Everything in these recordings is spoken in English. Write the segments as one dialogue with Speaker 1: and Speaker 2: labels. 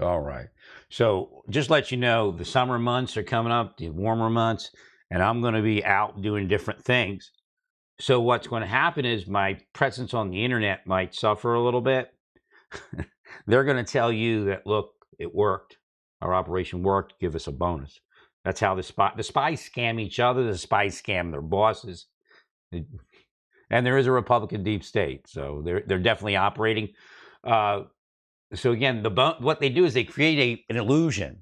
Speaker 1: All right. So just let you know, the summer months are coming up, the warmer months, and I'm going to be out doing different things. So what's going to happen is my presence on the internet might suffer a little bit. They're going to tell you that, look, it worked. Our operation worked. Give us a bonus. That's how the spies scam each other. The spies scam their bosses. And there is a Republican deep state, so they're definitely operating. So again, what they do is they create an illusion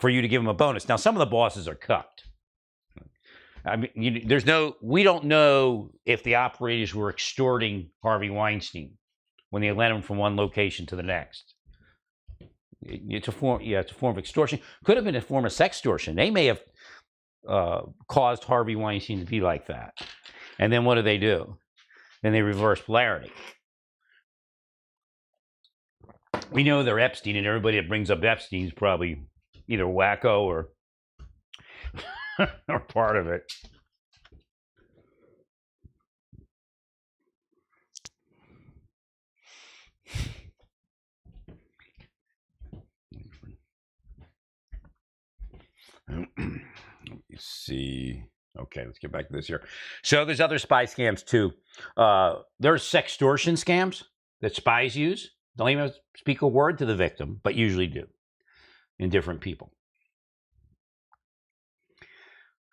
Speaker 1: for you to give them a bonus. Now, some of the bosses are cucked. I mean, we don't know if the operators were extorting Harvey Weinstein when they led him from one location to the next. It's a form of extortion. Could have been a form of sextortion. They may have caused Harvey Weinstein to be like that. And then what do? Then they reverse polarity. We know they're Epstein, and everybody that brings up Epstein is probably either wacko or or part of it. Let me see. Okay, let's get back to this here. So there's other spy scams too. There's sextortion scams that spies use. Don't even speak a word to the victim, but usually do in different people.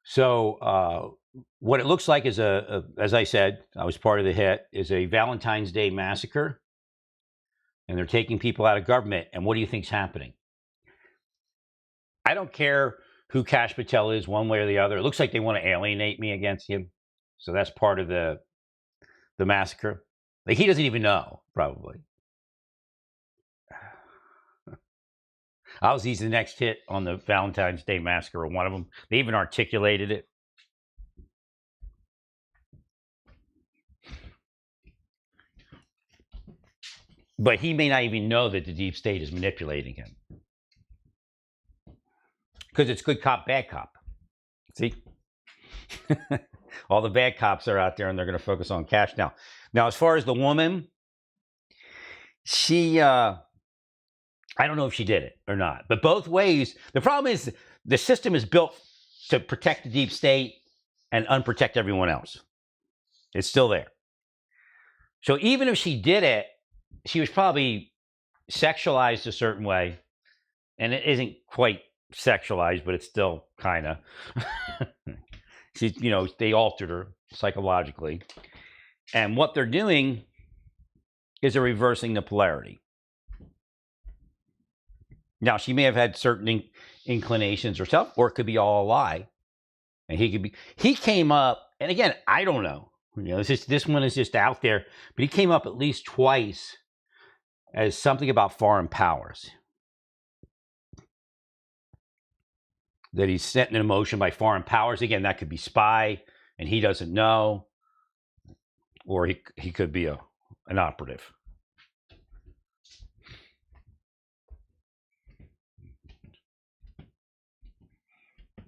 Speaker 1: So what it looks like is as I said, I was part of the hit, is a Valentine's Day massacre. And they're taking people out of government. And what do you think's happening? I don't care who Kash Patel is, one way or the other. It looks like they want to alienate me against him. So that's part of the massacre. Like, he doesn't even know, probably. He's the next hit on the Valentine's Day massacre, or one of them. They even articulated it. But he may not even know that the deep state is manipulating him. Because it's good cop, bad cop. See? All the bad cops are out there, and they're going to focus on Kash now. Now, as far as the woman, she, I don't know if she did it or not. But both ways, the problem is the system is built to protect the deep state and unprotect everyone else. It's still there. So even if she did it, she was probably sexualized a certain way. And it isn't quite sexualized, but it's still kind of. She's, they altered her psychologically. And what they're doing is they're reversing the polarity. Now, she may have had certain inclinations herself, or it could be all a lie. And he came up, and again, I don't know. This one is just out there, but he came up at least twice as something about foreign powers. That he's set in motion by foreign powers. Again, that could be spy, and he doesn't know. Or he could be an operative.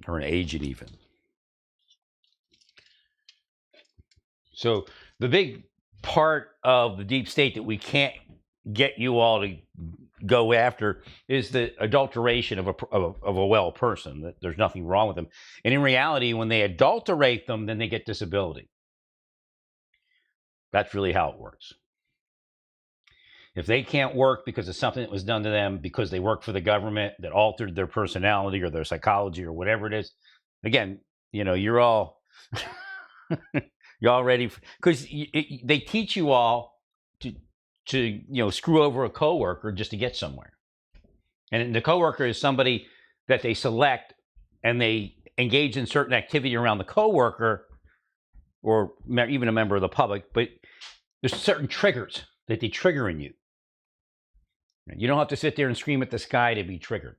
Speaker 1: Or an agent even. So the big part of the deep state that we can't get you all to go after is the adulteration of a well person. That there's nothing wrong with them. And in reality, when they adulterate them, then they get disability. That's really how it works. If they can't work because of something that was done to them, because they work for the government that altered their personality or their psychology or whatever it is, again, you're all you're all ready, because they teach you all to screw over a coworker just to get somewhere. And the coworker is somebody that they select, and they engage in certain activity around the coworker, or even a member of the public. But there's certain triggers that they trigger in you. You don't have to sit there and scream at the sky to be triggered.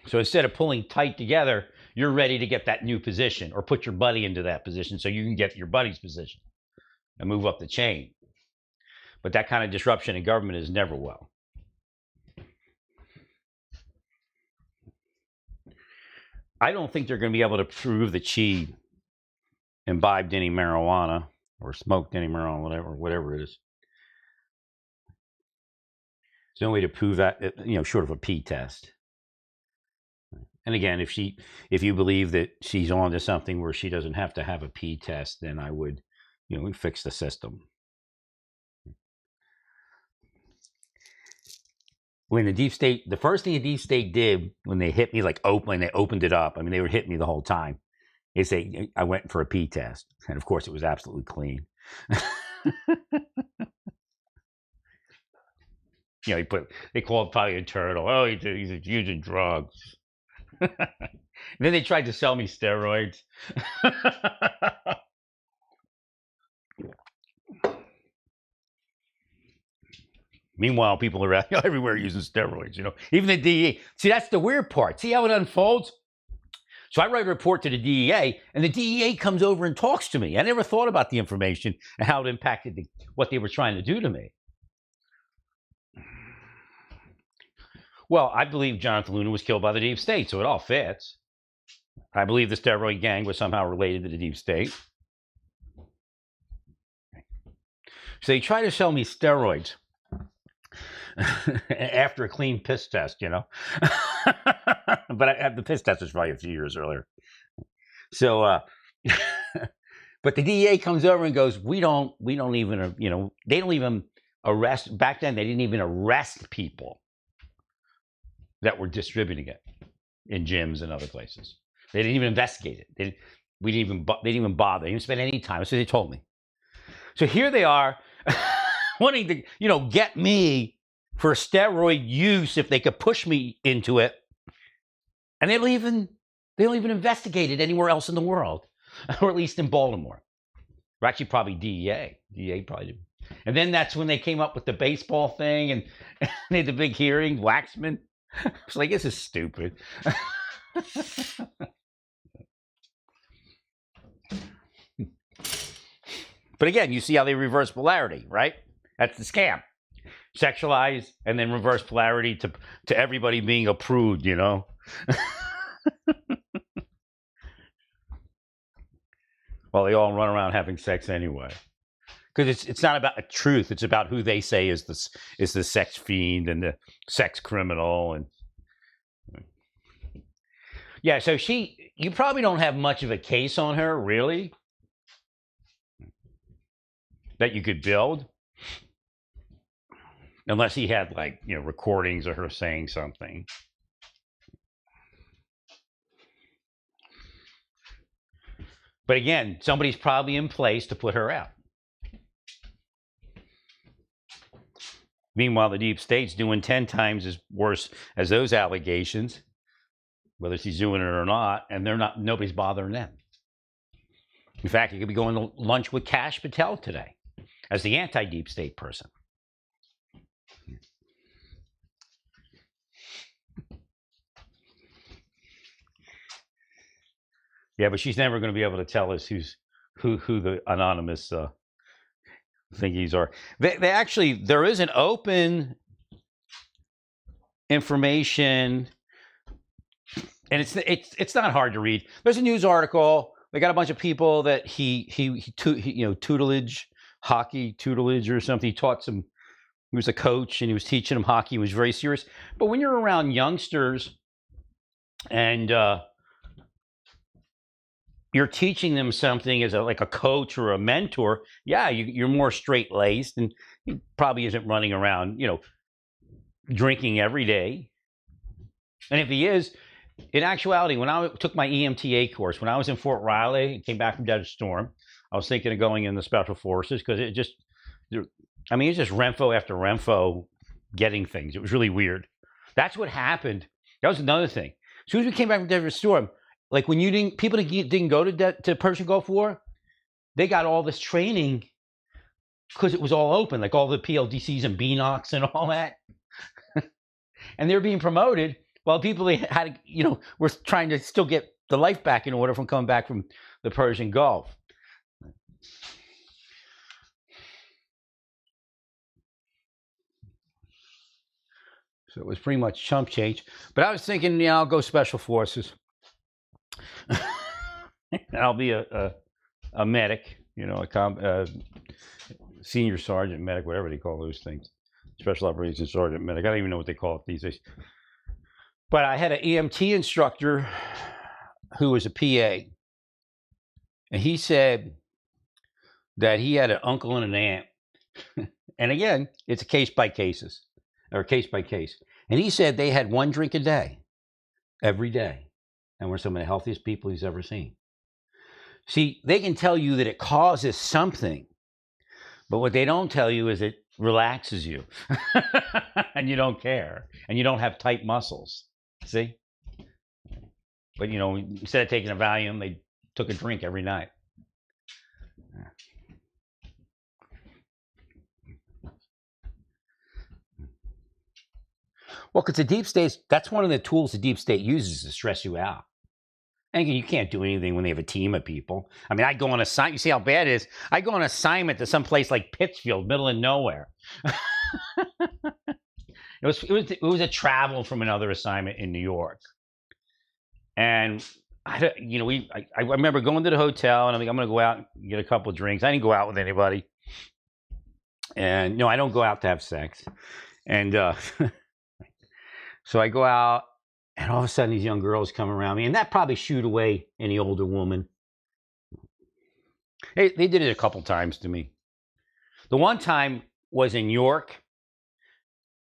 Speaker 1: So instead of pulling tight together, you're ready to get that new position, or put your buddy into that position so you can get your buddy's position and move up the chain. But that kind of disruption in government is never well. I don't think they're going to be able to prove that she imbibed any marijuana or smoked any marijuana, whatever it is. no way to prove that, short of a P test. And again, if you believe that she's on to something where she doesn't have to have a P test, then I would, fix the system. When the deep state, the first thing the deep state did when they hit me, they opened it up. I mean, they were hitting me the whole time. I went for a P test, and of course, it was absolutely clean. They called probably a turtle. Oh, he's using drugs. And then they tried to sell me steroids. Meanwhile, people are everywhere using steroids, even the DEA. See, that's the weird part. See how it unfolds? So I write a report to the DEA, and the DEA comes over and talks to me. I never thought about the information and how it impacted what they were trying to do to me. Well, I believe Jonathan Luna was killed by the deep state, so it all fits. I believe the steroid gang was somehow related to the deep state. So they try to sell me steroids after a clean piss test, But the piss test was probably a few years earlier. So, but the DEA comes over and goes, we don't even, they don't even arrest. Back then, they didn't even arrest people that were distributing it in gyms and other places. They didn't even investigate it. They didn't even bother. They didn't spend any time. That's what they told me. So here they are wanting to, get me for steroid use if they could push me into it. And they don't even investigate it anywhere else in the world, or at least in Baltimore. Or actually probably DEA. DEA probably did. And then that's when they came up with the baseball thing and they had the big hearing, Waxman. It's like, this is stupid. But again, you see how they reverse polarity, right? That's the scam. Sexualize and then reverse polarity to everybody being approved, Well, they all run around having sex anyway. Because it's not about the truth. It's about who they say is the sex fiend and the sex criminal. And yeah, so you probably don't have much of a case on her, really, that you could build. Unless he had recordings of her saying something. But again, somebody's probably in place to put her out. Meanwhile, the deep state's doing 10 times as worse as those allegations, whether she's doing it or not, and nobody's bothering them. In fact, you could be going to lunch with Kash Patel today as the anti-deep state person. Yeah, but she's never going to be able to tell us who the anonymous thingies are. They actually, there is an open information, and it's not hard to read. There's a news article. They got a bunch of people that hockey tutelage or something. He taught some. He was a coach and he was teaching them hockey. He was very serious. But when you're around youngsters and you're teaching them something as like a coach or a mentor, yeah, you're more straight-laced, and he probably isn't running around, drinking every day. And if he is, in actuality, when I took my EMTA course, when I was in Fort Riley and came back from Desert Storm, I was thinking of going in the Special Forces because it's just Renfo after Renfo getting things. It was really weird. That's what happened. That was another thing. As soon as we came back from Desert Storm, like when people didn't go to Persian Gulf War, they got all this training because it was all open, like all the PLDCs and BNOCs and all that. And they're being promoted while people they had, were trying to still get the life back in order from coming back from the Persian Gulf. So it was pretty much chump change. But I was thinking, I'll go Special Forces. I'll be a medic, a senior sergeant, medic, whatever they call those things. Special Operations Sergeant Medic. I don't even know what they call it these days. But I had an EMT instructor who was a PA, and he said that he had an uncle and an aunt. And again, it's a case by case. And he said they had one drink a day, every day, and were some of the healthiest people he's ever seen. See, they can tell you that it causes something, but what they don't tell you is it relaxes you, and you don't care, and you don't have tight muscles. See? But, instead of taking a Valium, they took a drink every night. Well, because the deep state, that's one of the tools the deep state uses to stress you out. And you can't do anything when they have a team of people. I mean, I go on assignment. You see how bad it is? I go on assignment to some place like Pittsfield, middle of nowhere. It was a travel from another assignment in New York. And I remember going to the hotel, and I'm going to go out and get a couple of drinks. I didn't go out with anybody. And no, I don't go out to have sex. And so I go out, and all of a sudden these young girls come around me, and that probably shooed away any older woman. They did it a couple times to me. The one time was in York,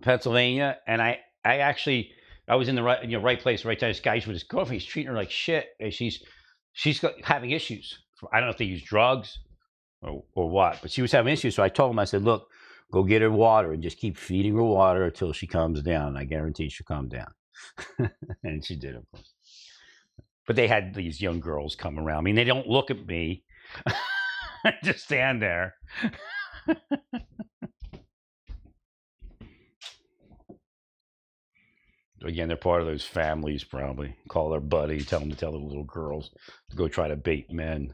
Speaker 1: Pennsylvania, and I was in the right place, right time. This guy's with his girlfriend. He's treating her like shit. And she's having issues. I don't know if they use drugs or what, but she was having issues. So I told him, I said, look, go get her water and just keep feeding her water until she calms down. I guarantee she'll calm down. And she did, of course. But they had these young girls come around me, and they don't look at me. Just stand there. Again, they're part of those families, probably. Call their buddy, tell them to tell the little girls to go try to bait men.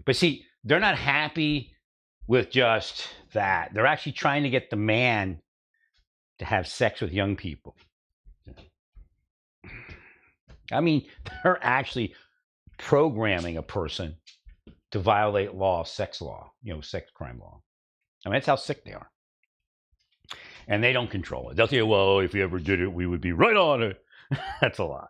Speaker 1: But see, they're not happy with just that. They're actually trying to get the man to have sex with young people. I mean, they're actually programming a person to violate law, sex crime law. I mean, that's how sick they are. And they don't control it. They'll tell you, well, if we ever did it, we would be right on it. That's a lie.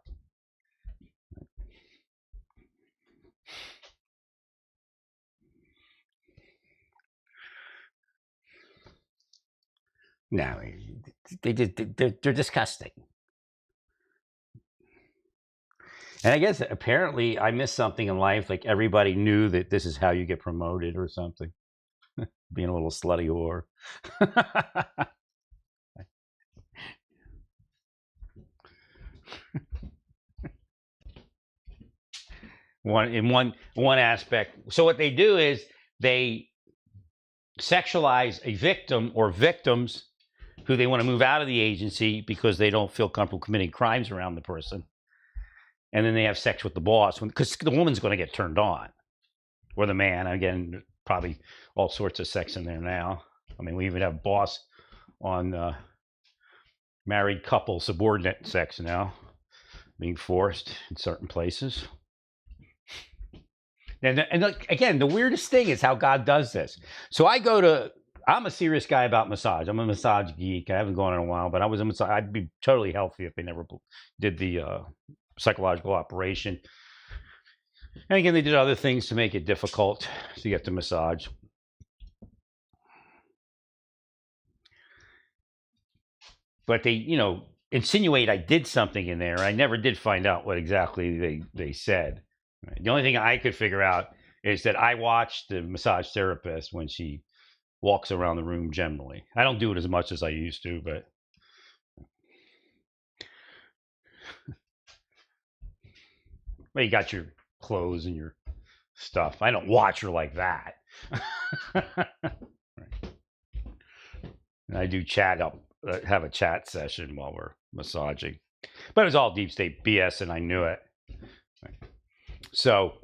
Speaker 1: No, they're disgusting. And I guess apparently I missed something in life. Like everybody knew that this is how you get promoted or something. Being a little slutty whore. one aspect. So what they do is they sexualize a victim or victims who they want to move out of the agency because they don't feel comfortable committing crimes around the person. And then they have sex with the boss because the woman's going to get turned on, or the man. Again, probably all sorts of sex in there now. I mean, we even have boss on married couple subordinate sex now being forced in certain places. And again, the weirdest thing is how God does this. So I'm a serious guy about massage. I'm a massage geek. I haven't gone in a while, but I'd be totally healthy if they never did the psychological operation. And again, they did other things to make it difficult to get the massage. But they, insinuate I did something in there. I never did find out what exactly they said. The only thing I could figure out is that I watch the massage therapist when she walks around the room generally. I don't do it as much as I used to, but well, you got your clothes and your stuff. I don't watch her like that. And I do have a chat session while we're massaging. But it was all deep state BS, and I knew it. So,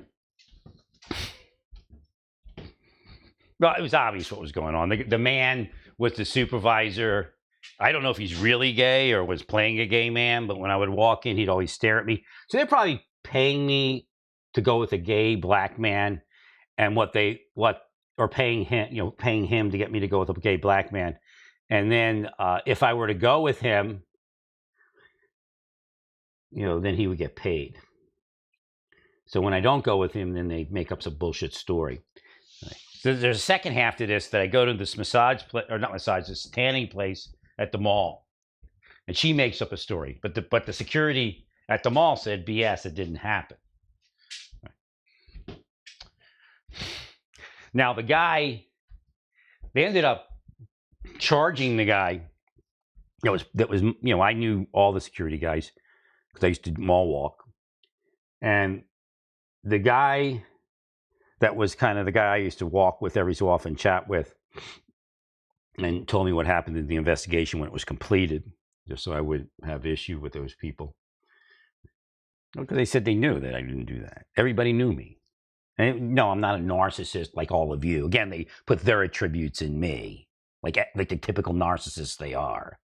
Speaker 1: well, it was obvious what was going on. The man was the supervisor. I don't know if he's really gay or was playing a gay man, but when I would walk in, he'd always stare at me. So they're probably paying me to go with a gay black man, and paying him to get me to go with a gay black man. And then if I were to go with him, then he would get paid. So when I don't go with him, then they make up some bullshit story. So there's a second half to this that I go to this this tanning place at the mall, and she makes up a story. But the security at the mall said BS. It didn't happen. Now the guy, they ended up charging the guy. I knew all the security guys because I used to mall walk, and the guy that was kind of the guy I used to walk with every so often, chat with, and told me what happened in the investigation when it was completed, just so I would have issue with those people. Because they said they knew that I didn't do that. Everybody knew me. And no, I'm not a narcissist like all of you. Again, they put their attributes in me, like the typical narcissists they are.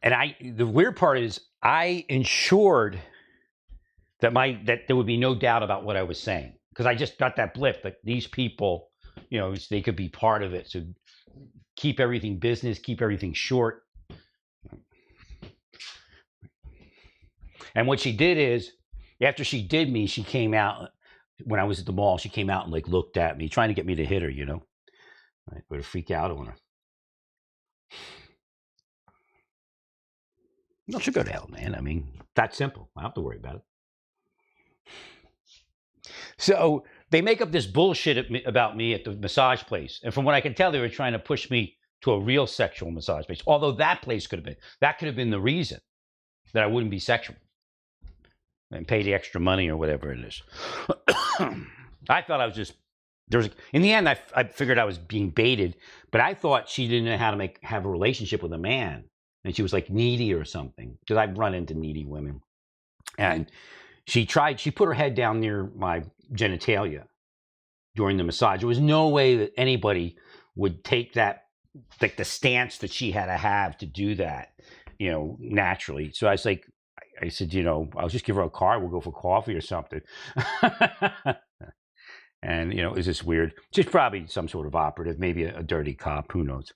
Speaker 1: And the weird part is I ensured that there would be no doubt about what I was saying, because I just got that blip that these people, they could be part of it. So keep everything business, keep everything short. And what she did is, after she did me, she came out when I was at the mall. She came out and looked at me, trying to get me to hit her. I would freak out on her. No, she'll go to hell, man. I mean, that's simple. I don't have to worry about it. So they make up this bullshit about me at the massage place. And from what I can tell, they were trying to push me to a real sexual massage place. Although that could have been the reason that I wouldn't be sexual and pay the extra money or whatever it is. I thought I was in the end, I figured I was being baited, but I thought she didn't know how to have a relationship with a man. And she was like needy or something, because I've run into needy women. And she put her head down near my genitalia during the massage. There was no way that anybody would take that, like the stance that she had to have to do that, naturally. So I said, I'll just give her a card. We'll go for coffee or something. And, is this weird? She's probably some sort of operative, maybe a dirty cop, who knows?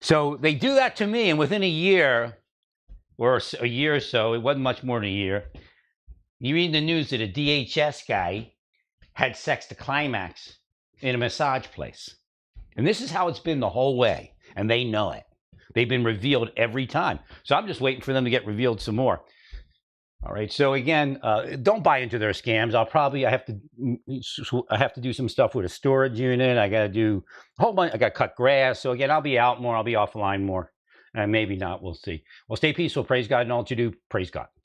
Speaker 1: So they do that to me, and within a year or a year or so, it wasn't much more than a year, you read in the news that a DHS guy had sex to climax in a massage place. And this is how it's been the whole way, and they know it. They've been revealed every time. So I'm just waiting for them to get revealed some more. All right. So again, don't buy into their scams. I have to do some stuff with a storage unit. I got to do a whole bunch. I got to cut grass. So again, I'll be out more. I'll be offline more, and maybe not. We'll see. Well, stay peaceful. Praise God in all that you do. Praise God.